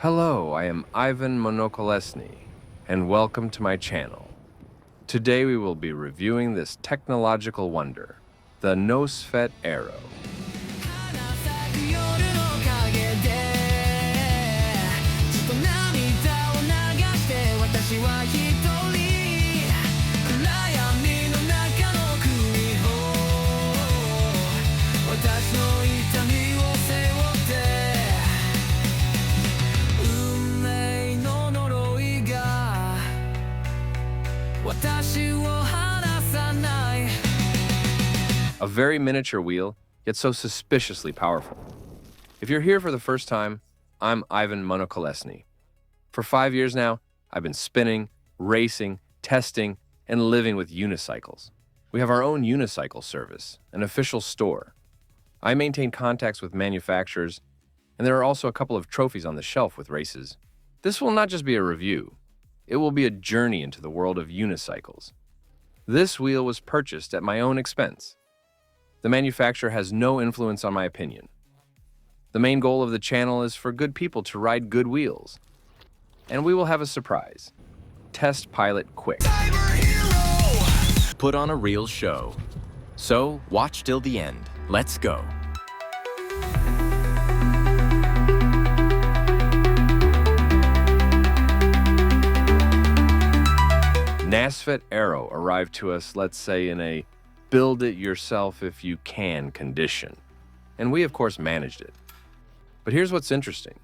Hello, I am Ivan Monokolesny, and welcome to my channel. Today we will be reviewing this technological wonder, the Nosfet Aero. A very miniature wheel, yet so suspiciously powerful. If you're here for the first time, I'm Ivan Monokolesny. For 5 years now, I've been spinning, racing, testing, and living with unicycles. We have our own unicycle service, an official store. I maintain contacts with manufacturers, and there are also a couple of trophies on the shelf with races. This will not just be a review, it will be a journey into the world of unicycles. This wheel was purchased at my own expense. The manufacturer has no influence on my opinion. The main goal of the channel is for good people to ride good wheels. And we will have a surprise. Test pilot Kwik. Put on a real show. So, watch till the end. Let's go. Nosfet Aero arrived to us, let's say, in a build-it-yourself-if-you-can condition. And we, of course, managed it. But here's what's interesting.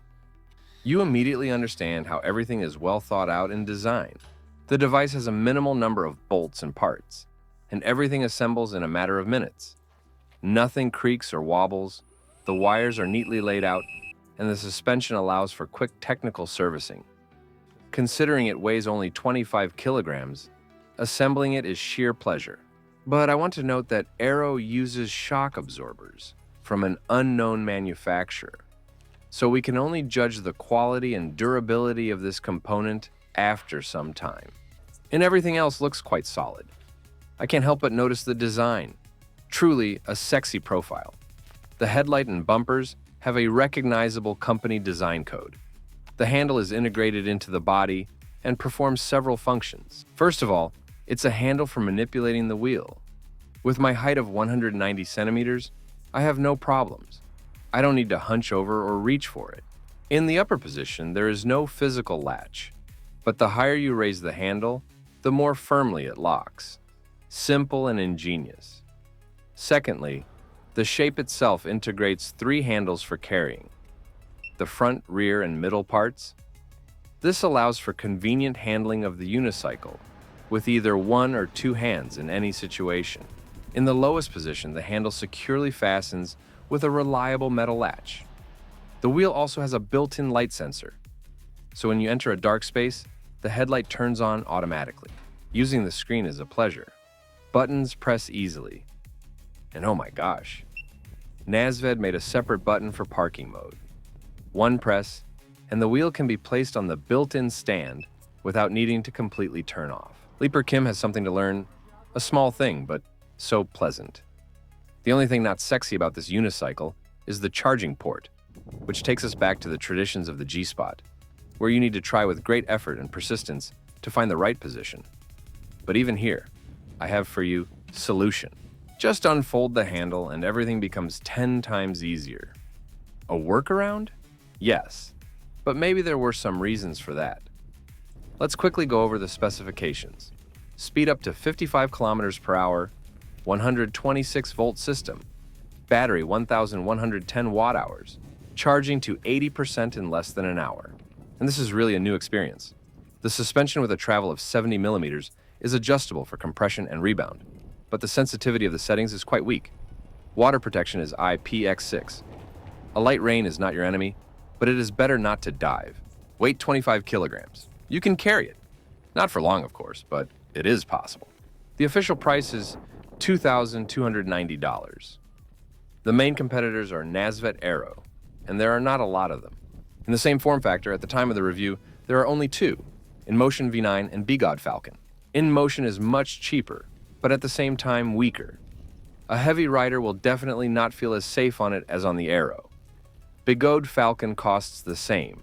You immediately understand how everything is well thought out in design. The device has a minimal number of bolts and parts, and everything assembles in a matter of minutes. Nothing creaks or wobbles, the wires are neatly laid out, and the suspension allows for quick technical servicing. Considering it weighs only 25 kilograms, assembling it is sheer pleasure. But I want to note that Aero uses shock absorbers from an unknown manufacturer, so we can only judge the quality and durability of this component after some time. And everything else looks quite solid. I can't help but notice the design. Truly a sexy profile. The headlight and bumpers have a recognizable company design code. The handle is integrated into the body and performs several functions. First of all, it's a handle for manipulating the wheel. With my height of 190 centimeters, I have no problems. I don't need to hunch over or reach for it. In the upper position, there is no physical latch, but the higher you raise the handle, the more firmly it locks. Simple and ingenious. Secondly, the shape itself integrates 3 handles for carrying. The front, rear, and middle parts. This allows for convenient handling of the unicycle, with either 1 or 2 hands in any situation. In the lowest position, the handle securely fastens with a reliable metal latch. The wheel also has a built-in light sensor, so when you enter a dark space, the headlight turns on automatically. Using the screen is a pleasure. Buttons press easily. And oh my gosh, Nosfet made a separate button for parking mode. One press, and the wheel can be placed on the built-in stand without needing to completely turn off. Leaper Kim has something to learn, a small thing, but so pleasant. The only thing not sexy about this unicycle is the charging port, which takes us back to the traditions of the G-spot, where you need to try with great effort and persistence to find the right position. But even here, I have for you solution. Just unfold the handle and everything becomes 10 times easier. A workaround? Yes, but maybe there were some reasons for that. Let's quickly go over the specifications. Speed up to 55 kilometers per hour, 126-volt system, battery 1,110 watt-hours, charging to 80% in less than an hour. And this is really a new experience. The suspension with a travel of 70 millimeters is adjustable for compression and rebound, but the sensitivity of the settings is quite weak. Water protection is IPX6. A light rain is not your enemy, but it is better not to dive. Weight 25 kilograms. You can carry it. Not for long, of course, but it is possible. The official price is $2,290. The main competitors are Nosfet Aero, and there are not a lot of them. In the same form factor, at the time of the review, there are only 2, InMotion V9 and Begode Falcon. InMotion is much cheaper, but at the same time weaker. A heavy rider will definitely not feel as safe on it as on the Aero. Begode Falcon costs the same,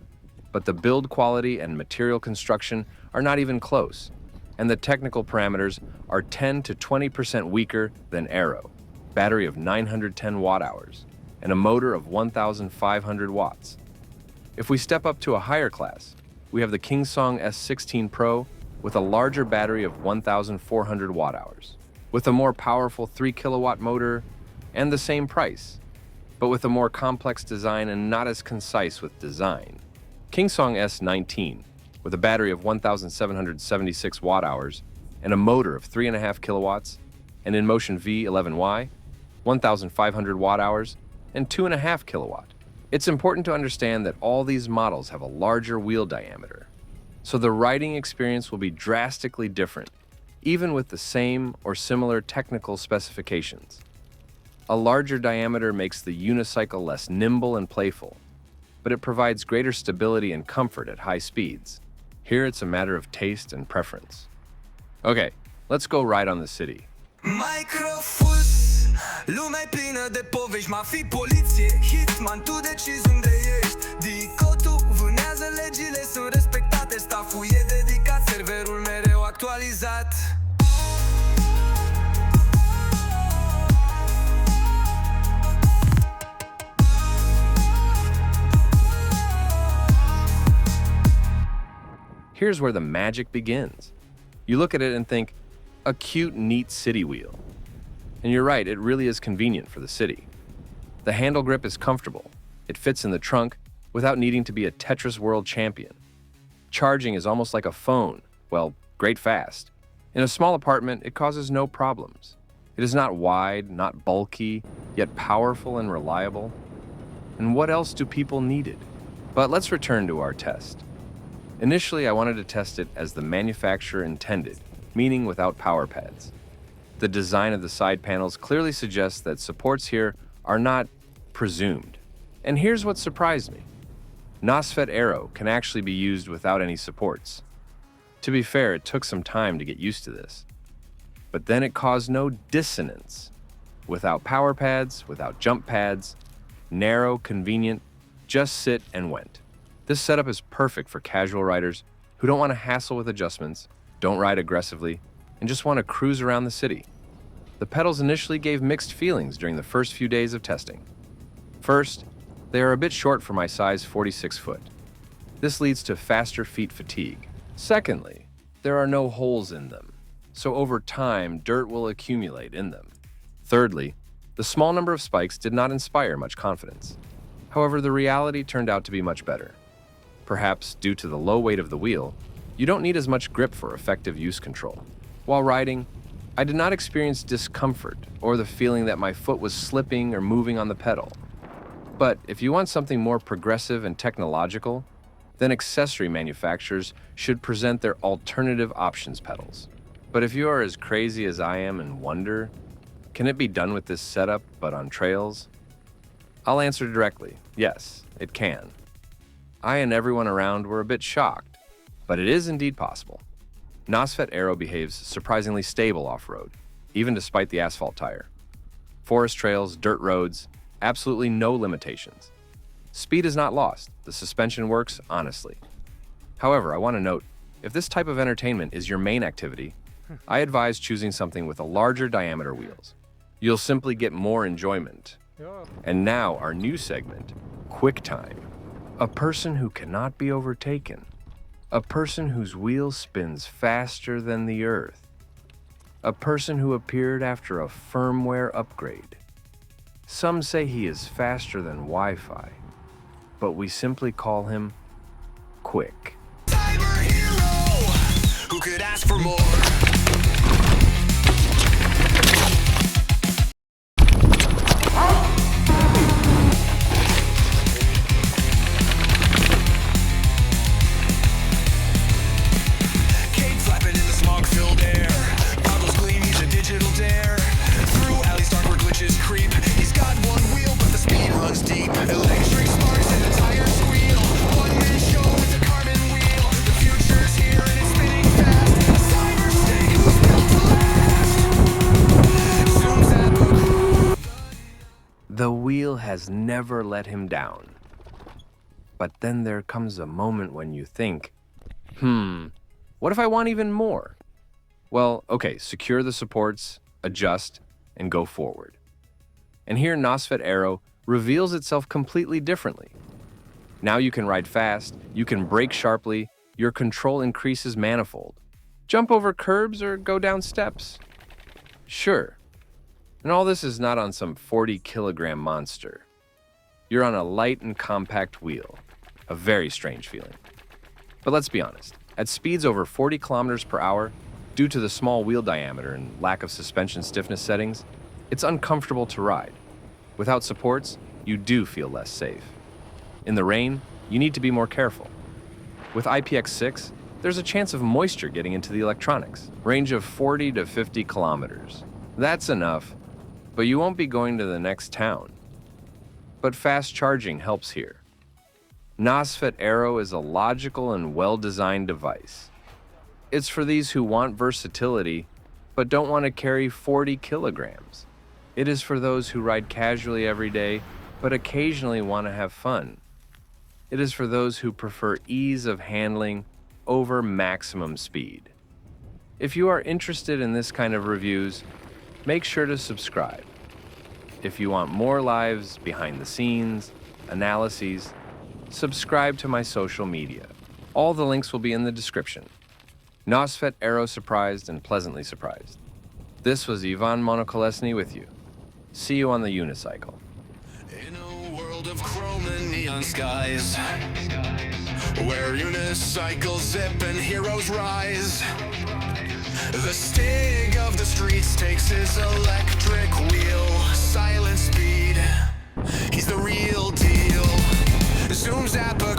but the build quality and material construction are not even close, and the technical parameters are 10 to 20% weaker than Aero, battery of 910 watt-hours, and a motor of 1,500 watts. If we step up to a higher class, we have the Kingsong S16 Pro with a larger battery of 1,400 watt-hours, with a more powerful 3 kilowatt motor and the same price, but with a more complex design and not as concise with design. Kingsong S19 with a battery of 1,776 watt-hours and a motor of 3.5 kilowatts, and InMotion V11Y, 1,500 watt-hours and 2.5 kilowatt. It's important to understand that all these models have a larger wheel diameter, so the riding experience will be drastically different, even with the same or similar technical specifications. A larger diameter makes the Unicycle less nimble and playful, but it provides greater stability and comfort at high speeds. Here it's a matter of taste and preference. Okay, let's go ride on the city. Microfus, lumea e plină de povești, ma fi poliție, hitman, tu decizi unde ești. Dicotul vânează legile, sunt respectate, staful e dedicat, serverul mereu actualizat. Here's where the magic begins. You look at it and think, a cute, neat city wheel. And you're right, it really is convenient for the city. The handle grip is comfortable. It fits in the trunk without needing to be a Tetris World champion. Charging is almost like a phone, well, great fast. In a small apartment, it causes no problems. It is not wide, not bulky, yet powerful and reliable. And what else do people need it? But let's return to our test. Initially, I wanted to test it as the manufacturer intended, meaning without power pads. The design of the side panels clearly suggests that supports here are not presumed. And here's what surprised me. Nosfet Aero can actually be used without any supports. To be fair, it took some time to get used to this. But then it caused no dissonance. Without power pads, without jump pads, narrow, convenient, just sit and went. This setup is perfect for casual riders who don't want to hassle with adjustments, don't ride aggressively, and just want to cruise around the city. The pedals initially gave mixed feelings during the first few days of testing. First, they are a bit short for my size 46 foot. This leads to faster feet fatigue. Secondly, there are no holes in them, so over time, dirt will accumulate in them. Thirdly, the small number of spikes did not inspire much confidence. However, the reality turned out to be much better. Perhaps due to the low weight of the wheel, you don't need as much grip for effective use control. While riding, I did not experience discomfort or the feeling that my foot was slipping or moving on the pedal. But if you want something more progressive and technological, then accessory manufacturers should present their alternative options pedals. But if you are as crazy as I am and wonder, can it be done with this setup but on trails? I'll answer directly, yes, it can. I and everyone around were a bit shocked, but it is indeed possible. Nosfet Aero behaves surprisingly stable off-road, even despite the asphalt tire. Forest trails, dirt roads, absolutely no limitations. Speed is not lost, the suspension works honestly. However, I want to note, if this type of entertainment is your main activity, I advise choosing something with a larger diameter wheels. You'll simply get more enjoyment. And now our new segment, Quick Time. A person who cannot be overtaken. A person whose wheel spins faster than the earth. A person who appeared after a firmware upgrade. Some say he is faster than Wi-Fi, but we simply call him Kwik. Cyber hero, who could ask for more? The wheel has never let him down. But then there comes a moment when you think, what if I want even more? Well, okay, secure the supports, adjust, and go forward. And here Nosfet Aero reveals itself completely differently. Now you can ride fast, you can brake sharply, your control increases manifold. Jump over curbs or go down steps. Sure. And all this is not on some 40-kilogram monster. You're on a light and compact wheel. A very strange feeling. But let's be honest, at speeds over 40 kilometers per hour, due to the small wheel diameter and lack of suspension stiffness settings, it's uncomfortable to ride. Without supports, you do feel less safe. In the rain, you need to be more careful. With IPX6, there's a chance of moisture getting into the electronics. Range of 40 to 50 kilometers. That's enough, but you won't be going to the next town. But fast charging helps here. Nosfet Aero is a logical and well-designed device. It's for these who want versatility, but don't want to carry 40 kilograms. It is for those who ride casually every day, but occasionally want to have fun. It is for those who prefer ease of handling over maximum speed. If you are interested in this kind of reviews, make sure to subscribe. If you want more lives, behind the scenes, analyses, subscribe to my social media. All the links will be in the description. Nosfet Aero surprised and pleasantly surprised. This was Ivan Monokolesny with you. See you on the Unicycle. In a world of chrome and neon skies, where unicycles zip and heroes rise, the stig of the streets takes his electric wheel. Silent speed, he's the real deal. Zooms at the